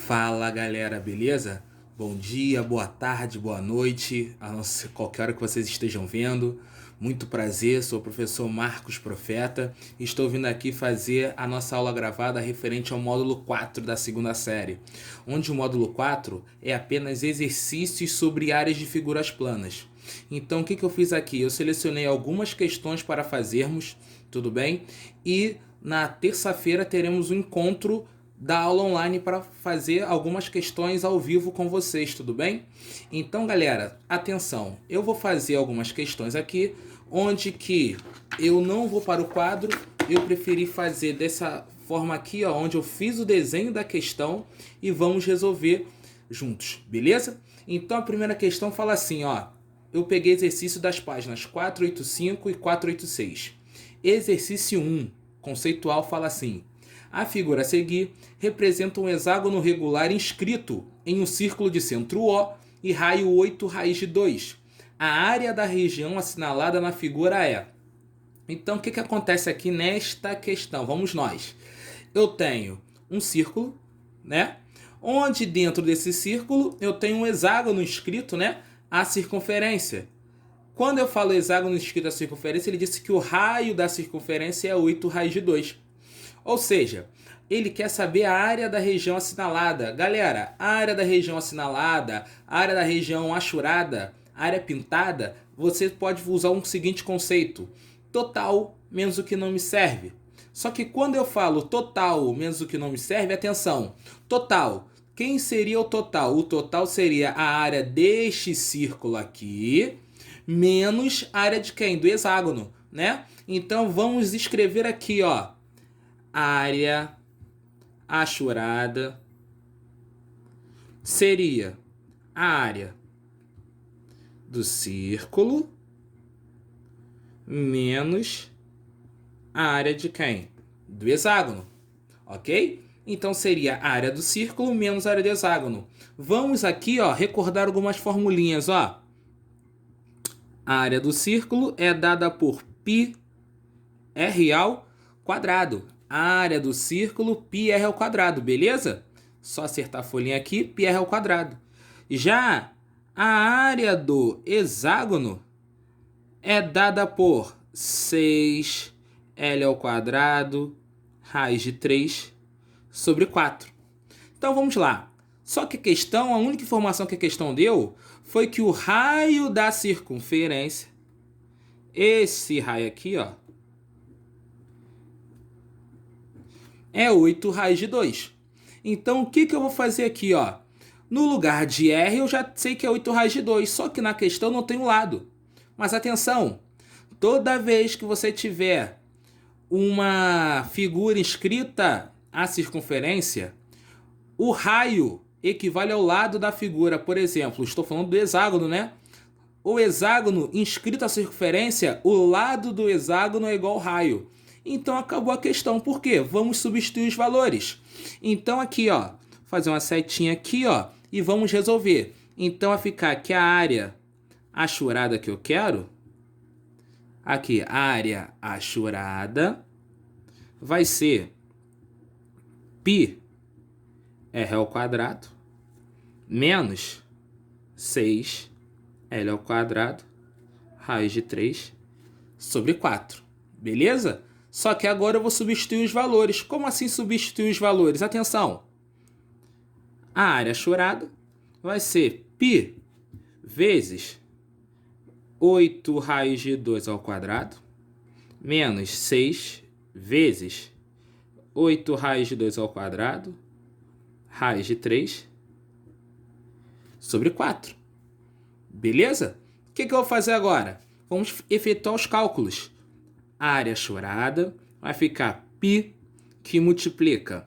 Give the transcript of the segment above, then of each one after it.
Fala galera, beleza? Bom dia, boa tarde, boa noite, a não ser qualquer hora que vocês estejam vendo. Muito prazer, sou o professor Marcos Profeta e estou vindo aqui fazer a nossa aula gravada referente ao módulo 4 da segunda série, onde o módulo 4 é apenas exercícios sobre áreas de figuras planas. Então o que eu fiz aqui? Eu selecionei algumas questões para fazermos, tudo bem? E na terça-feira teremos um encontro da aula online para fazer algumas questões ao vivo com vocês, tudo bem? Então, galera, atenção, eu vou fazer algumas questões aqui, onde que eu não vou para o quadro, eu preferi fazer dessa forma aqui, ó, onde eu fiz o desenho da questão e vamos resolver juntos, beleza? Então, a primeira questão fala assim, ó, eu peguei exercício das páginas 485 e 486. Exercício 1, conceitual, fala assim: a figura a seguir representa um hexágono regular inscrito em um círculo de centro O e raio 8 raiz de 2. A área da região assinalada na figura é... Então, o que acontece aqui nesta questão? Vamos nós. Eu tenho um círculo, né? Onde dentro desse círculo eu tenho um hexágono inscrito, né? A circunferência. Quando eu falo hexágono inscrito à circunferência, ele disse que o raio da circunferência é 8 raiz de 2. Ou seja, ele quer saber a área da região assinalada. Galera, a área da região assinalada, a área da região achurada, a área pintada, você pode usar um seguinte conceito: total menos o que não me serve. Só que quando eu falo total menos o que não me serve, atenção, total. Quem seria o total? O total seria a área deste círculo aqui, menos a área de quem? Do hexágono, né? Então vamos escrever aqui, ó, área achurada seria a área do círculo menos a área de quem? Do hexágono, ok? Então seria a área do círculo menos a área do hexágono. Vamos aqui, ó, recordar algumas formulinhas, ó. A área do círculo é dada por πr ao quadrado. A área do círculo, πr ao quadrado, beleza? Só acertar a folhinha aqui, πr ao quadrado. Já a área do hexágono é dada por 6 L ao quadrado raiz de 3 sobre 4. Então vamos lá. Só que a única informação que a questão deu foi que o raio da circunferência, esse raio aqui, ó, é 8 raiz de 2. Então, o que eu vou fazer aqui, ó? No lugar de R, eu já sei que é 8 raiz de 2, só que na questão não tem um lado. Mas atenção, toda vez que você tiver uma figura inscrita à circunferência, o raio equivale ao lado da figura. Por exemplo, estou falando do hexágono, né? O hexágono inscrito à circunferência, o lado do hexágono é igual ao raio. Então acabou a questão. Por quê? Vamos substituir os valores. Então aqui, ó, fazer uma setinha aqui, ó, e vamos resolver. Então vai ficar que a área achurada que eu quero, aqui, a área achurada vai ser πr ao quadrado menos 6 L ao quadrado raiz de 3 sobre 4. Beleza? Só que agora eu vou substituir os valores. Como assim substituir os valores? Atenção! A área achurada vai ser π vezes 8 raiz de 2 ao quadrado menos 6 vezes 8 raiz de 2 ao quadrado raiz de 3 sobre 4. Beleza? O que eu vou fazer agora? Vamos efetuar os cálculos. A área achurada vai ficar π, que multiplica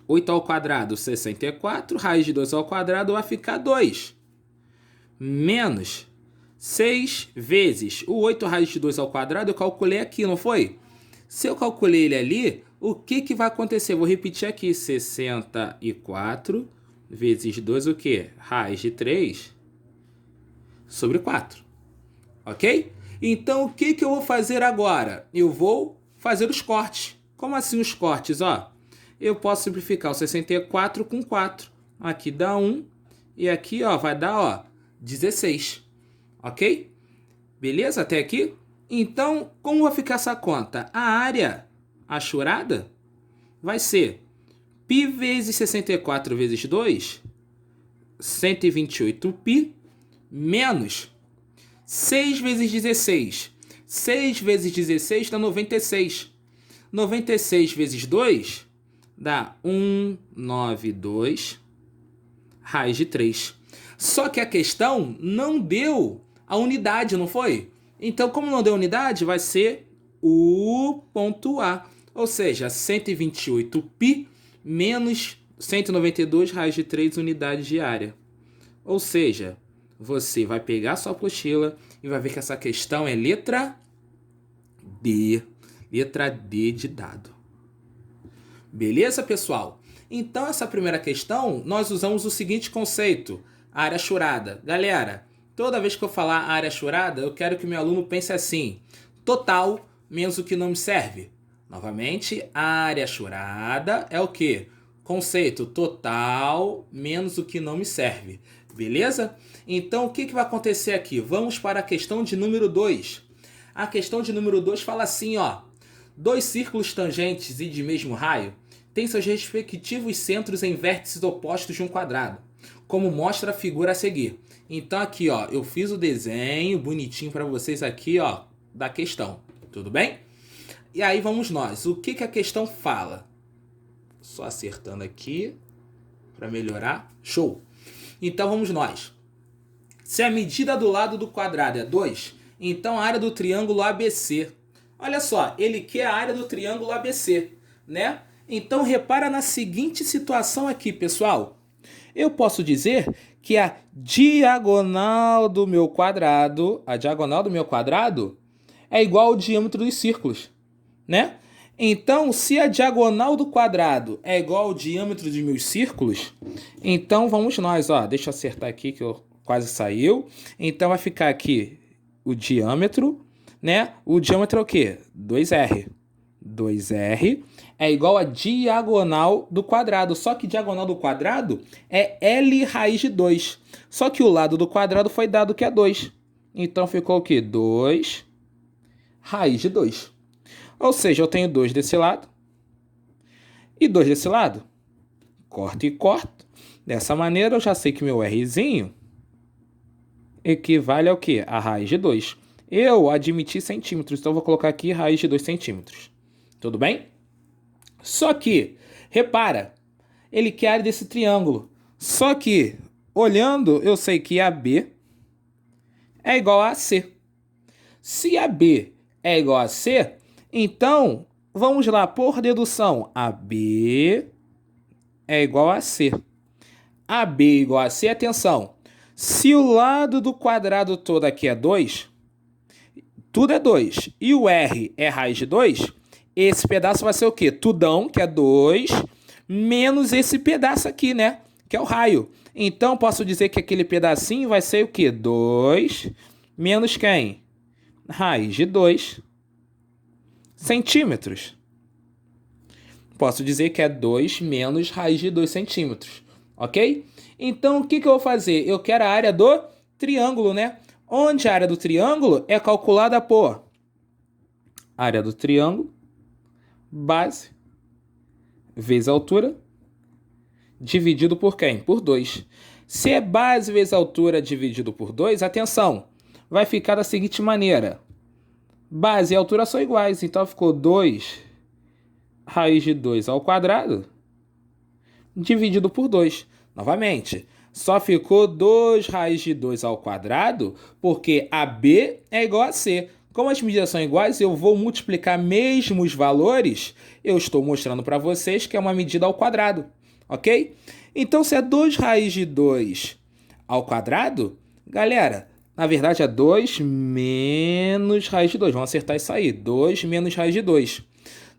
8 ao quadrado, 64, raiz de 2 ao quadrado vai ficar 2, menos 6 vezes o 8 raiz de 2 ao quadrado, eu calculei aqui, não foi? Se eu calculei ele ali, o que vai acontecer? Vou repetir aqui, 64 vezes 2, o quê? Raiz de 3 sobre 4, ok? Então, o que eu vou fazer agora? Eu vou fazer os cortes. Como assim os cortes? Ó, eu posso simplificar o 64 com 4. Aqui dá 1 e aqui ó, vai dar ó, 16. Ok? Beleza até aqui? Então, como vai ficar essa conta? A área achurada vai ser π vezes 64 vezes 2, 128π, menos 6 vezes 16. 6 vezes 16 dá 96. 96 vezes 2 dá 192 raiz de 3. Só que a questão não deu a unidade, não foi? Então, como não deu unidade, vai ser o ponto A. Ou seja, 128π menos 192 raiz de 3 unidades de área. Ou seja, você vai pegar a sua apostila e vai ver que essa questão é letra D. Letra D de dado. Beleza, pessoal? Então, essa primeira questão, nós usamos o seguinte conceito, área achurada. Galera, toda vez que eu falar área achurada, eu quero que meu aluno pense assim, total menos o que não me serve. Novamente, a área achurada é o quê? Conceito total menos o que não me serve. Beleza? Então, o que vai acontecer aqui? Vamos para a questão de número 2. A questão de número 2 fala assim, ó. Dois círculos tangentes e de mesmo raio têm seus respectivos centros em vértices opostos de um quadrado, como mostra a figura a seguir. Então aqui, ó, eu fiz o desenho bonitinho para vocês aqui, ó, da questão. Tudo bem? E aí vamos nós. O que a questão fala? Só acertando aqui para melhorar. Show! Então vamos nós. Se a medida do lado do quadrado é 2, então a área do triângulo ABC. Olha só, ele quer a área do triângulo ABC, né? Então repara na seguinte situação aqui, pessoal. Eu posso dizer que a diagonal do meu quadrado, é igual ao diâmetro dos círculos, né? Então, se a diagonal do quadrado é igual ao diâmetro dos meus círculos, então vamos nós, ó, deixa eu acertar aqui que quase saiu. Então vai ficar aqui o diâmetro, né? O diâmetro é o quê? 2R. 2R é igual a diagonal do quadrado. Só que diagonal do quadrado é L raiz de 2. Só que o lado do quadrado foi dado que é 2. Então ficou o quê? 2 raiz de 2. Ou seja, eu tenho 2 desse lado e 2 desse lado. Corto e corto. Dessa maneira eu já sei que meu Rzinho equivale ao quê? A raiz de 2. Eu admiti centímetros, então eu vou colocar aqui raiz de 2 centímetros. Tudo bem? Só que, repara, ele quer a área desse triângulo. Só que, olhando, eu sei que AB é igual a AC. Se AB é igual a C, então, vamos lá, por dedução, AB é igual a C. AB igual a C, atenção, se o lado do quadrado todo aqui é 2, tudo é 2, e o R é raiz de 2, esse pedaço vai ser o quê? Tudão, que é 2, menos esse pedaço aqui, né? Que é o raio. Então, posso dizer que aquele pedacinho vai ser o quê? 2 menos quem? Raiz de 2 centímetros. Posso dizer que é 2 menos raiz de 2 centímetros. Ok? Então, o que eu vou fazer? Eu quero a área do triângulo, né? Onde a área do triângulo é calculada por área do triângulo, base, vezes altura, dividido por quem? Por 2. Se é base vezes altura dividido por 2, atenção, vai ficar da seguinte maneira. Base e altura são iguais, então ficou 2 raiz de 2 ao quadrado dividido por 2. Novamente, só ficou 2 raiz de 2 ao quadrado porque AB é igual a C. Como as medidas são iguais, eu vou multiplicar mesmo os valores. Eu estou mostrando para vocês que é uma medida ao quadrado, ok? Então, se é 2 raiz de 2 ao quadrado, galera, na verdade é 2 menos raiz de 2. Vamos acertar isso aí. 2 menos raiz de 2.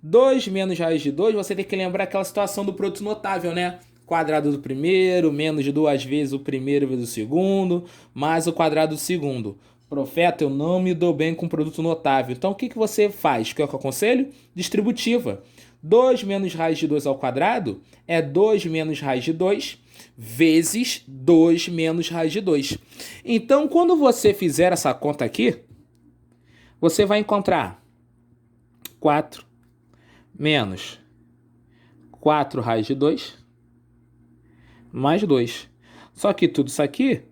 2 menos raiz de 2, você tem que lembrar aquela situação do produto notável, né? Quadrado do primeiro, menos de 2 vezes o primeiro vezes o segundo, mais o quadrado do segundo. Profeta, eu não me dou bem com produto notável. Então, o que você faz? Que é o que eu aconselho? Distributiva. 2 menos raiz de 2 ao quadrado é 2 menos raiz de 2 vezes 2 menos raiz de 2. Então, quando você fizer essa conta aqui, você vai encontrar 4 menos 4 raiz de 2 mais 2. Só que tudo isso aqui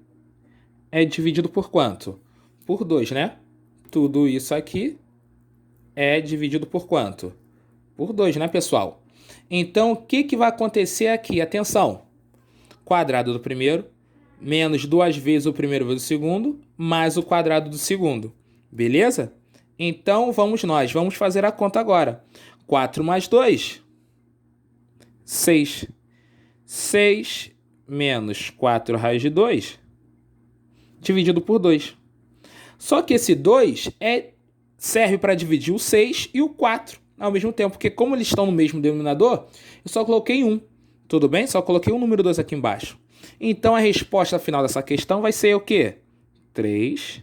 é dividido por quanto? Por 2, né? Tudo isso aqui é dividido por quanto? Por 2, né, pessoal? Então, o que vai acontecer aqui? Atenção! Quadrado do primeiro, menos 2 vezes o primeiro vezes o segundo, mais o quadrado do segundo. Beleza? Então, vamos fazer a conta agora. 4 mais 2, 6. 6 menos 4 raiz de 2, dividido por 2. Só que esse 2 serve para dividir o 6 e o 4 ao mesmo tempo, porque como eles estão no mesmo denominador, eu só coloquei 1. Tudo bem? Só coloquei o número 2 aqui embaixo. Então, a resposta final dessa questão vai ser o quê? 3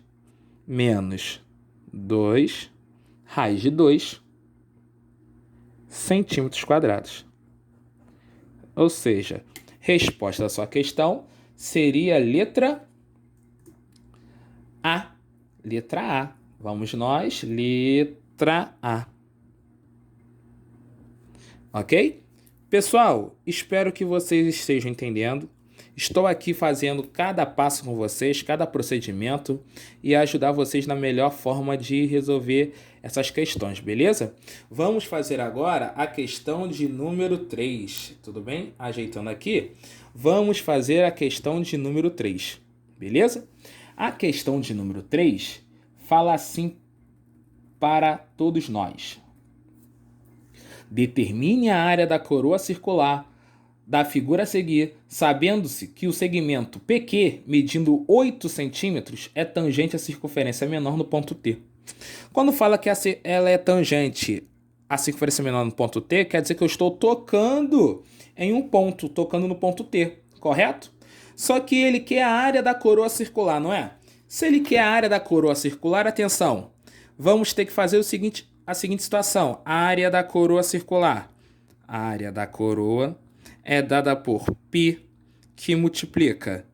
menos 2 raiz de 2 centímetros quadrados. Ou seja, resposta da sua questão seria a letra A. Letra A. Vamos nós, letra A. Ok? Pessoal, espero que vocês estejam entendendo. Estou aqui fazendo cada passo com vocês, cada procedimento e ajudar vocês na melhor forma de resolver essas questões, beleza? Vamos fazer agora a questão de número 3, tudo bem? Ajeitando aqui, vamos fazer a questão de número 3, beleza? A questão de número 3 fala assim para todos nós. Determine a área da coroa circular da figura a seguir, sabendo-se que o segmento PQ, medindo 8 centímetros, é tangente à circunferência menor no ponto T. Quando fala que ela é tangente à circunferência menor no ponto T, quer dizer que eu estou tocando em um ponto, tocando no ponto T, correto? Só que ele quer a área da coroa circular, não é? Se ele quer a área da coroa circular, atenção, vamos ter que fazer a seguinte situação. A área da coroa circular. A área da coroa é dada por π, que multiplica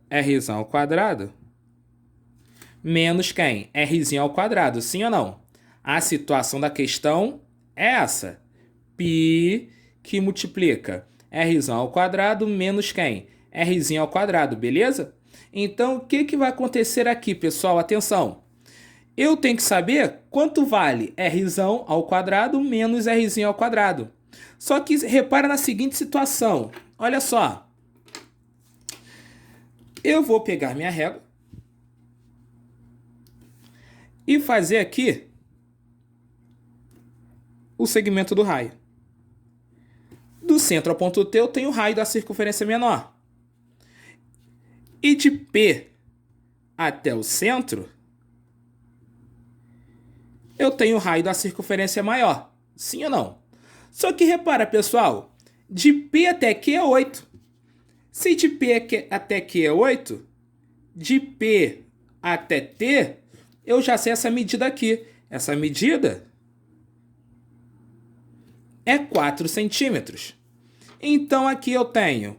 r ao quadrado, menos quem? R ao quadrado, sim ou não? A situação da questão é essa. π que multiplica r ao quadrado menos quem? R ao quadrado, beleza? Então, o que vai acontecer aqui, pessoal? Atenção. Eu tenho que saber quanto vale r ao quadrado menos r ao quadrado. Só que repara na seguinte situação. Olha só. Eu vou pegar minha régua e fazer aqui o segmento do raio. Do centro ao ponto T eu tenho o raio da circunferência menor. E de P até o centro eu tenho o raio da circunferência maior. Sim ou não? Só que repara, pessoal, de P até Q é 8. Se de P até Q é 8, de P até T, eu já sei essa medida aqui. Essa medida é 4 centímetros. Então, aqui eu tenho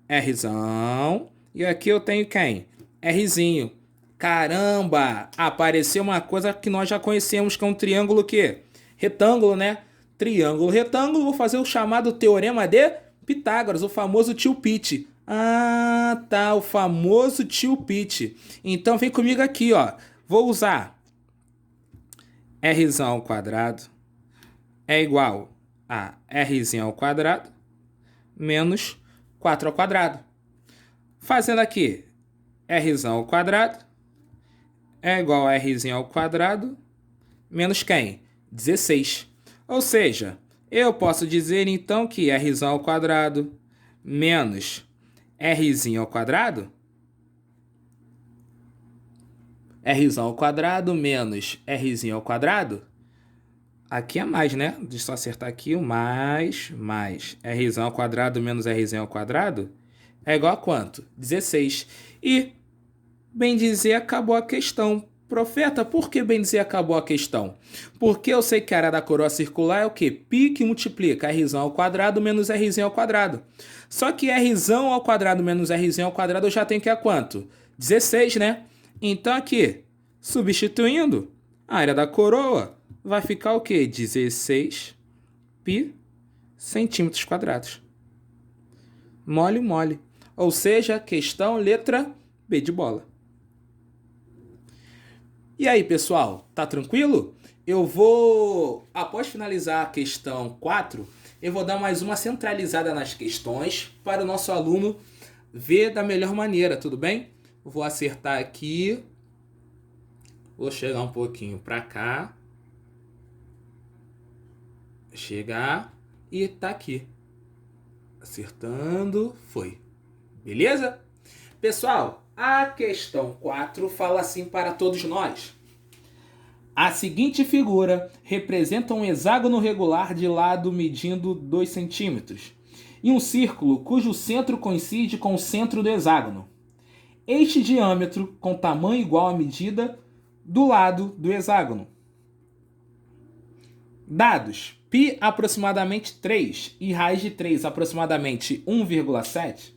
Rzão e aqui eu tenho quem? Rzinho. Caramba! Apareceu uma coisa que nós já conhecemos, que é um triângulo quê? Retângulo, né? Triângulo, retângulo, vou fazer o chamado teorema de Pitágoras, o famoso tio Pit. Ah, tá, o famoso tio Pit. Então vem comigo aqui, ó. Vou usar r ao quadrado é igual a r ao quadrado menos 4 ao quadrado. Fazendo aqui, r ao quadrado é igual a r ao quadrado menos quem? 16. Ou seja, eu posso dizer então que r ao quadrado menos r ao quadrado, r ao quadrado menos r ao quadrado, aqui é mais, né? Deixa eu só acertar aqui o mais r ao quadrado menos r ao quadrado é igual a quanto? 16. E, bem dizer, acabou a questão. Profeta, por que bem dizer acabou a questão? Porque eu sei que a área da coroa circular é o quê? Π que multiplica r ao quadrado menos r ao quadrado. Só que r ao quadrado menos r ao quadrado eu já tenho que é quanto? 16, né? Então aqui, substituindo, a área da coroa vai ficar o quê? 16 π centímetros quadrados. Mole, mole. Ou seja, questão letra B de bola. E aí, pessoal, tá tranquilo? Eu vou, após finalizar a questão 4, eu vou dar mais uma centralizada nas questões para o nosso aluno ver da melhor maneira, tudo bem? Vou acertar aqui. Vou chegar um pouquinho para cá. Chegar e tá aqui. Acertando, foi. Beleza? Pessoal, a questão 4 fala assim para todos nós. A seguinte figura representa um hexágono regular de lado medindo 2 centímetros e um círculo cujo centro coincide com o centro do hexágono. Este diâmetro com tamanho igual à medida do lado do hexágono. Dados: π aproximadamente 3 e raiz de 3 aproximadamente 1,7.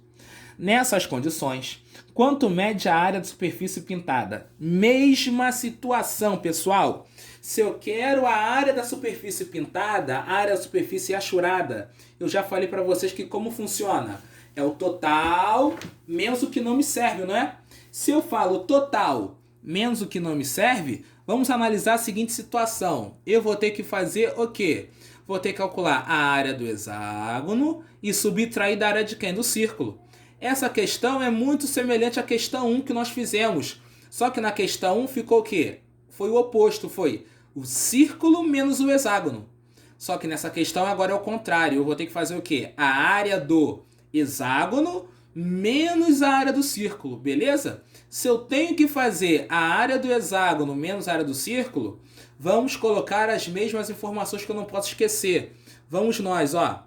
Nessas condições, quanto mede a área da superfície pintada? Mesma situação, pessoal. Se eu quero a área da superfície pintada, a área da superfície achurada, eu já falei para vocês que como funciona. É o total menos o que não me serve, não é? Se eu falo total menos o que não me serve, vamos analisar a seguinte situação. Eu vou ter que fazer o quê? Vou ter que calcular a área do hexágono e subtrair da área de quem? Do círculo. Essa questão é muito semelhante à questão 1 que nós fizemos. Só que na questão 1 ficou o quê? Foi o oposto, foi o círculo menos o hexágono. Só que nessa questão agora é o contrário. Eu vou ter que fazer o quê? A área do hexágono menos a área do círculo, beleza? Se eu tenho que fazer a área do hexágono menos a área do círculo, vamos colocar as mesmas informações que eu não posso esquecer. Vamos nós, ó.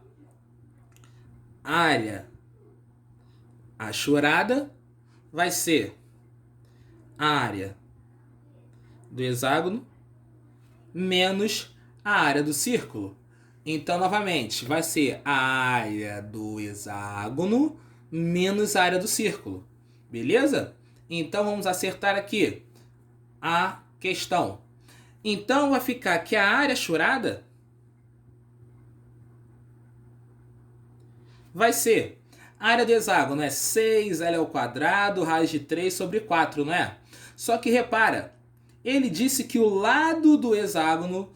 Área achurada vai ser a área do hexágono menos a área do círculo. Então, novamente, vai ser a área do hexágono menos a área do círculo. Beleza? Então, vamos acertar aqui a questão. Então, vai ficar que a área achurada vai ser a área do hexágono é 6L ao quadrado, raiz de 3 sobre 4, não é? Só que repara, ele disse que o lado do hexágono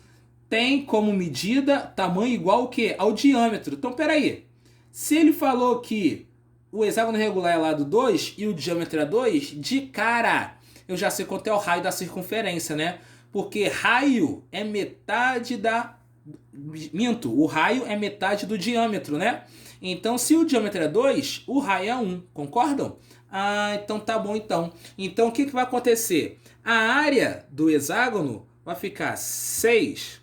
tem como medida tamanho igual ao quê? Ao diâmetro. Então, peraí. Se ele falou que o hexágono regular é lado 2 e o diâmetro é 2, de cara, eu já sei quanto é o raio da circunferência, né? Porque raio é metade da... Minto, o raio é metade do diâmetro, né? Então, se o diâmetro é 2, o raio é 1. Concordam? Ah, então tá bom então. Então, o que vai acontecer? A área do hexágono vai ficar 6L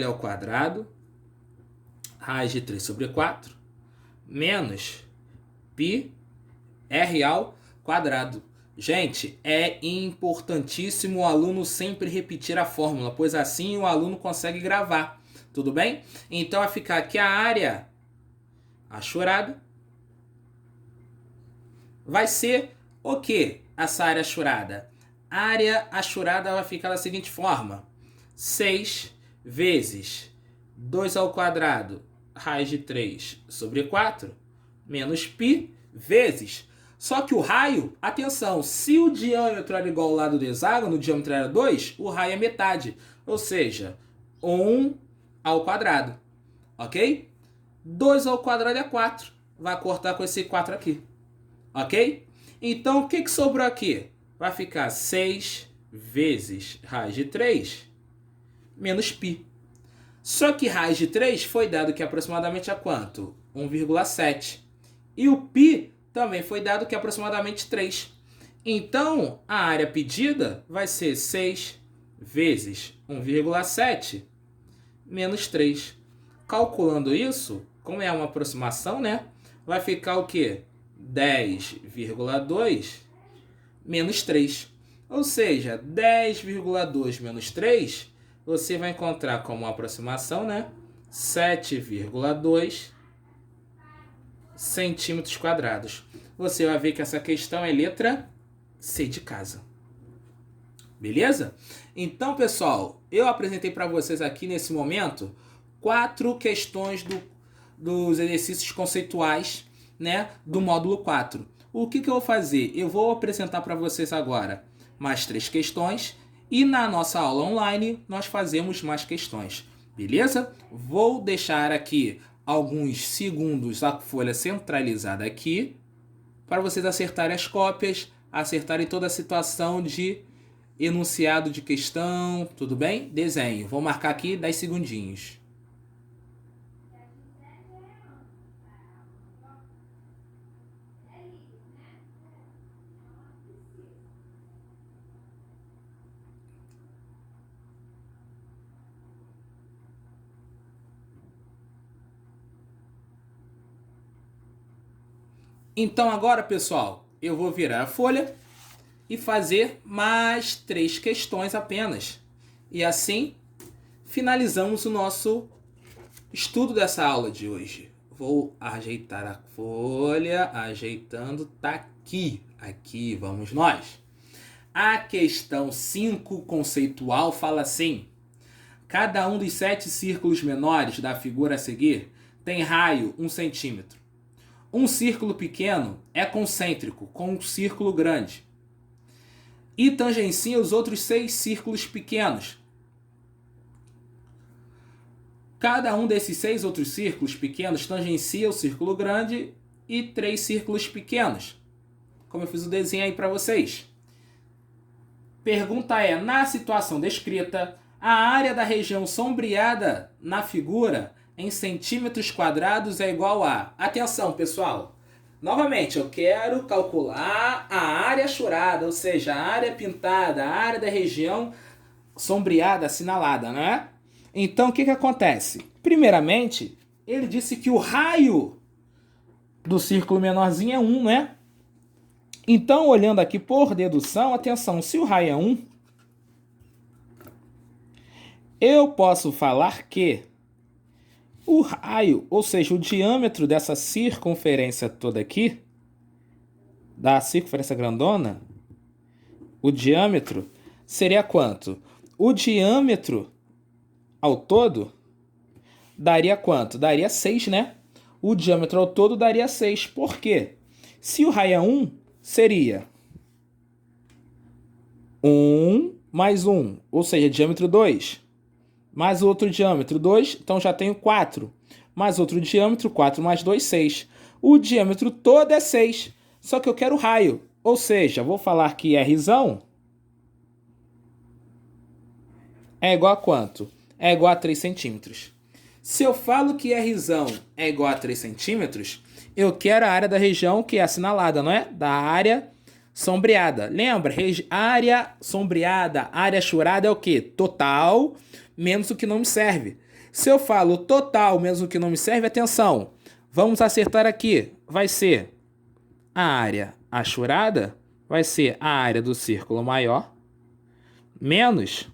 ao quadrado, raiz de 3 sobre 4, menos π r ao quadrado. Gente, é importantíssimo o aluno sempre repetir a fórmula, pois assim o aluno consegue gravar. Tudo bem? Então, vai ficar aqui a área achurada vai ser o que? Essa área achurada. A área achurada vai ficar da seguinte forma. 6 vezes 2 ao quadrado, raiz de 3 sobre 4, menos π vezes. Só que o raio, atenção, se o diâmetro era igual ao lado do hexágono, o diâmetro era 2, o raio é metade. Ou seja, 1 ao quadrado. Ok? 2 ao quadrado é 4. Vai cortar com esse 4 aqui. Ok? Então, o que sobrou aqui? Vai ficar 6 vezes raiz de 3 menos π. Só que raiz de 3 foi dado que aproximadamente a quanto? 1,7. E o π também foi dado que aproximadamente 3. Então, a área pedida vai ser 6 vezes 1,7 menos 3. Calculando isso, como é uma aproximação, né? Vai ficar o quê? 10,2 menos 3. Ou seja, 10,2 menos 3, você vai encontrar como aproximação, né? 7,2 centímetros quadrados. Você vai ver que essa questão é letra C de casa. Beleza? Então, pessoal, eu apresentei para vocês aqui nesse momento 4 questões dos exercícios conceituais, né, do módulo 4. O que eu vou fazer? Eu vou apresentar para vocês agora mais 3 questões e na nossa aula online nós fazemos mais questões. Beleza? Vou deixar aqui alguns segundos a folha centralizada aqui para vocês acertarem as cópias, acertarem toda a situação de enunciado de questão, tudo bem? Desenho. Vou marcar aqui 10 segundinhos. Então agora, pessoal, eu vou virar a folha e fazer mais 3 questões apenas. E assim finalizamos o nosso estudo dessa aula de hoje. Vou ajeitar a folha, ajeitando, tá aqui. Aqui vamos nós. A questão 5 conceitual fala assim: cada um dos 7 círculos menores da figura a seguir tem raio 1 centímetro. Um círculo pequeno é concêntrico com um círculo grande e tangencia os outros 6 círculos pequenos. Cada um desses 6 outros círculos pequenos tangencia o círculo grande e 3 círculos pequenos. Como eu fiz o desenho aí para vocês. Pergunta é: na situação descrita, a área da região sombreada na figura em centímetros quadrados é igual a... Atenção, pessoal! Novamente, eu quero calcular a área achurada, ou seja, a área pintada, a área da região sombreada, assinalada, né? Então, o que acontece? Primeiramente, ele disse que o raio do círculo menorzinho é 1, né? Então, olhando aqui por dedução, atenção, se o raio é 1, eu posso falar que o raio, ou seja, o diâmetro dessa circunferência toda aqui, da circunferência grandona, o diâmetro seria quanto? O diâmetro ao todo daria quanto? Daria 6, né? O diâmetro ao todo daria 6. Por quê? Se o raio é 1, seria 1 mais 1, ou seja, diâmetro 2. Mais outro diâmetro, 2, então já tenho 4. Mais outro diâmetro, 4 mais 2, 6. O diâmetro todo é 6, só que eu quero raio. Ou seja, vou falar que Rzão é igual a quanto? É igual a 3 centímetros. Se eu falo que Rzão é igual a 3 centímetros, eu quero a área da região que é assinalada, não é? Da área sombreada. Lembra? Área sombreada, área achurada é o quê? Total menos o que não me serve. Se eu falo total menos o que não me serve, atenção, vamos acertar aqui. Vai ser a área achurada, vai ser a área do círculo maior, menos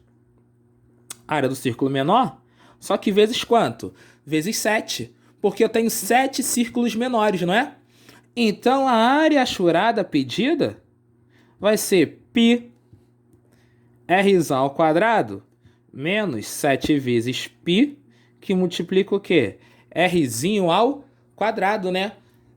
a área do círculo menor, só que vezes quanto? Vezes 7, porque eu tenho 7 círculos menores, não é? Então a área achurada pedida vai ser π Rzão ao quadrado menos 7 vezes π, que multiplica o quê? Rzinho ao quadrado, né?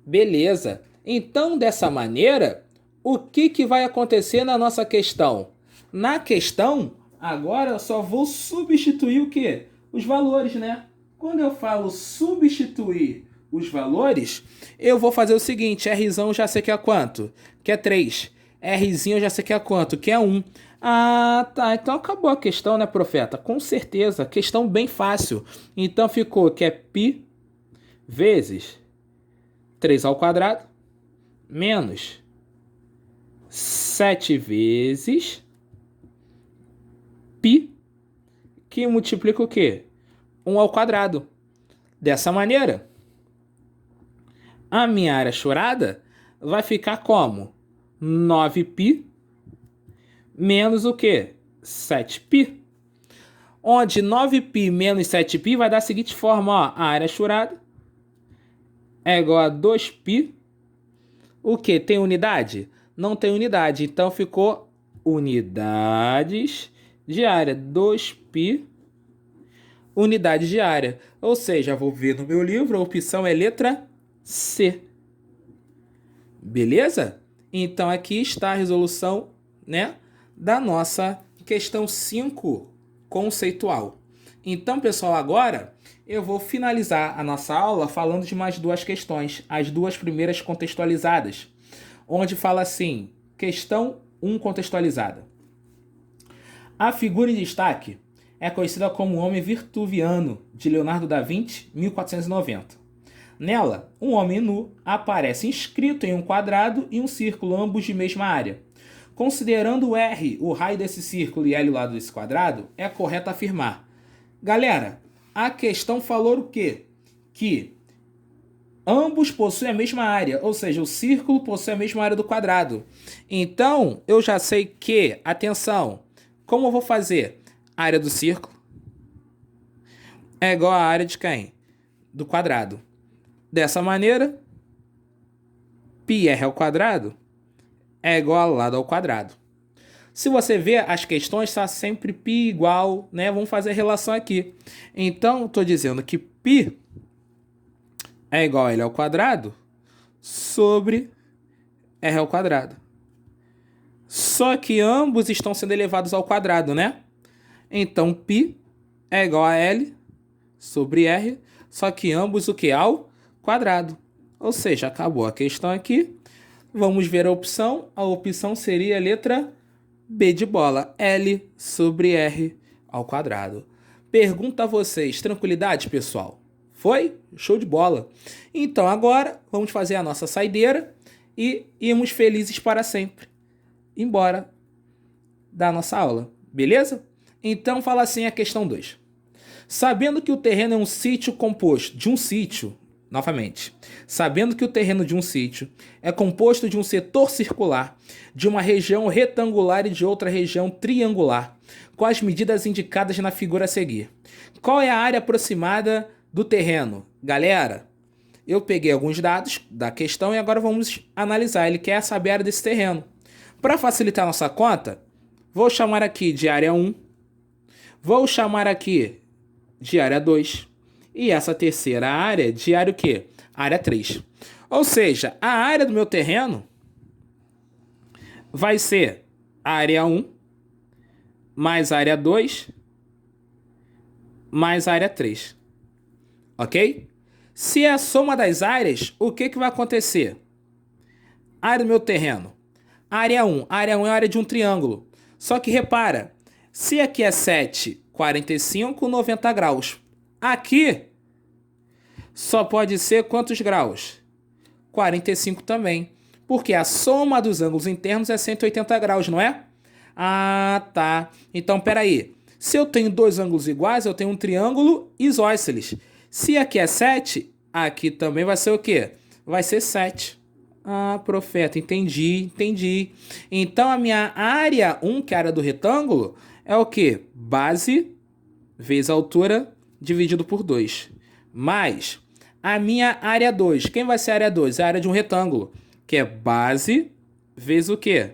Beleza. Então, dessa maneira, o que vai acontecer na nossa questão? Na questão, agora eu só vou substituir o quê? Os valores, né? Quando eu falo substituir os valores, eu vou fazer o seguinte: Rzão eu já sei que é quanto? Que é 3. Rzinho eu já sei que é quanto? Que é 1. Ah, tá. Então acabou a questão, né, profeta? Com certeza. Questão bem fácil. Então ficou que é π vezes 3 ao quadrado menos 7 vezes π, que multiplica o quê? 1 ao quadrado. Dessa maneira, a minha área achurada vai ficar como? 9π menos o quê? 7π. Onde 9π menos 7π vai dar a seguinte forma, ó. A área achurada é igual a 2π. O que? Tem unidade? Não tem unidade, então ficou unidades de área. 2π unidades de área. Ou seja, vou ver no meu livro, a opção é letra C. Beleza? Então aqui está a resolução, né, da nossa questão 5 conceitual. Então, pessoal, agora eu vou finalizar a nossa aula falando de mais duas questões, as duas primeiras contextualizadas, onde fala assim, questão 1 contextualizada. A figura em destaque é conhecida como o Homem Vitruviano, de Leonardo da Vinci, 1490. Nela, um homem nu aparece inscrito em um quadrado e um círculo, ambos de mesma área. Considerando R o raio desse círculo e L o lado desse quadrado, é correto afirmar. Galera, a questão falou o quê? Que ambos possuem a mesma área, ou seja, o círculo possui a mesma área do quadrado. Então, eu já sei que, atenção, como eu vou fazer? A área do círculo é igual à área de quem? Do quadrado. Dessa maneira, πr ao quadrado é igual ao lado ao quadrado. Se você ver, as questões está sempre π igual, né? Vamos fazer a relação aqui. Então, estou dizendo que π é igual a L ao quadrado sobre R ao quadrado. Só que ambos estão sendo elevados ao quadrado, né? Então, π é igual a L sobre R, só que ambos o que? Ao quadrado. Ou seja, acabou a questão aqui. Vamos ver a opção. A opção seria a letra B de bola, L sobre R ao quadrado. Pergunta a vocês, tranquilidade, pessoal? Foi? Show de bola. Então, agora, vamos fazer a nossa saideira e irmos felizes para sempre. Embora da nossa aula, beleza? Então, fala assim a questão 2. Sabendo que o terreno é um sítio composto de um sítio, novamente, sabendo que o terreno de um sítio é composto de um setor circular, de uma região retangular e de outra região triangular, com as medidas indicadas na figura a seguir. Qual é a área aproximada do terreno? Galera, eu peguei alguns dados da questão e agora vamos analisar. Ele quer saber a área desse terreno. Para facilitar a nossa conta, vou chamar aqui de área 1, vou chamar aqui de área 2 e essa terceira área de área o quê? Área 3. Ou seja, a área do meu terreno vai ser área 1 mais área 2 mais área 3. Ok? Se é a soma das áreas, o que vai acontecer? Área do meu terreno. Área 1. Área 1 é a área de um triângulo. Só que repara, se aqui é 7, 45, 90 graus. Aqui só pode ser quantos graus? 45 também. Porque a soma dos ângulos internos é 180 graus, não é? Ah, tá. Então, peraí. Se eu tenho dois ângulos iguais, eu tenho um triângulo isósceles. Se aqui é 7, aqui também vai ser o quê? Vai ser 7. Ah, profeta, entendi. Então, a minha área 1, que é a área do retângulo, é o quê? Base vezes a altura dividido por 2. Mais a minha área 2. Quem vai ser a área 2? É a área de um retângulo, que é base vezes o quê?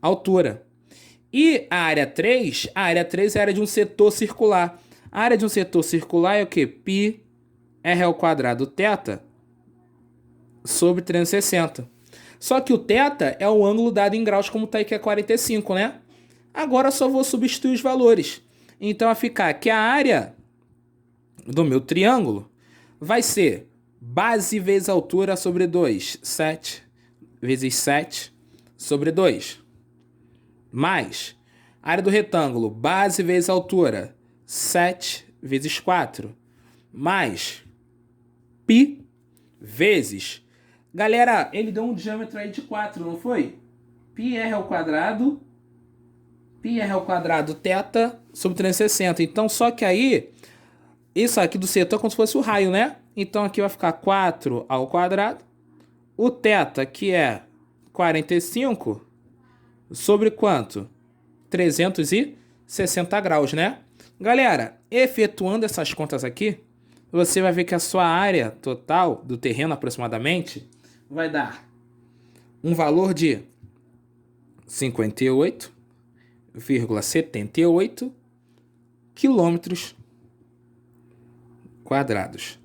Altura. E a área 3 é a área de um setor circular. A área de um setor circular é o quê? Π r ao quadrado θ sobre 360. Só que o θ é o ângulo dado em graus, como está aqui, é 45, né? Agora só vou substituir os valores. Então vai ficar que a área do meu triângulo vai ser base vezes altura sobre 2. 7 vezes 7 sobre 2. Mais a área do retângulo, base vezes altura, 7 vezes 4. Mais π vezes... Galera, ele deu um diâmetro aí de 4, não foi? πr ao quadrado θ sobre 360. Então, só que aí, isso aqui do setor é como se fosse o raio, né? Então, aqui vai ficar 4 ao quadrado. O θ, que é 45, sobre quanto? 360 graus, né? Galera, efetuando essas contas aqui, você vai ver que a sua área total do terreno aproximadamente vai dar um valor de 58,78 quilômetros quadrados.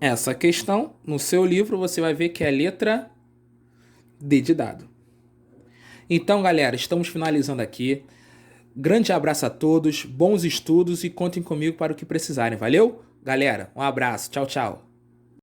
Essa questão, no seu livro, você vai ver que é a letra D de dado. Então, galera, estamos finalizando aqui. Grande abraço a todos, bons estudos e contem comigo para o que precisarem. Valeu? Galera, um abraço. Tchau, tchau.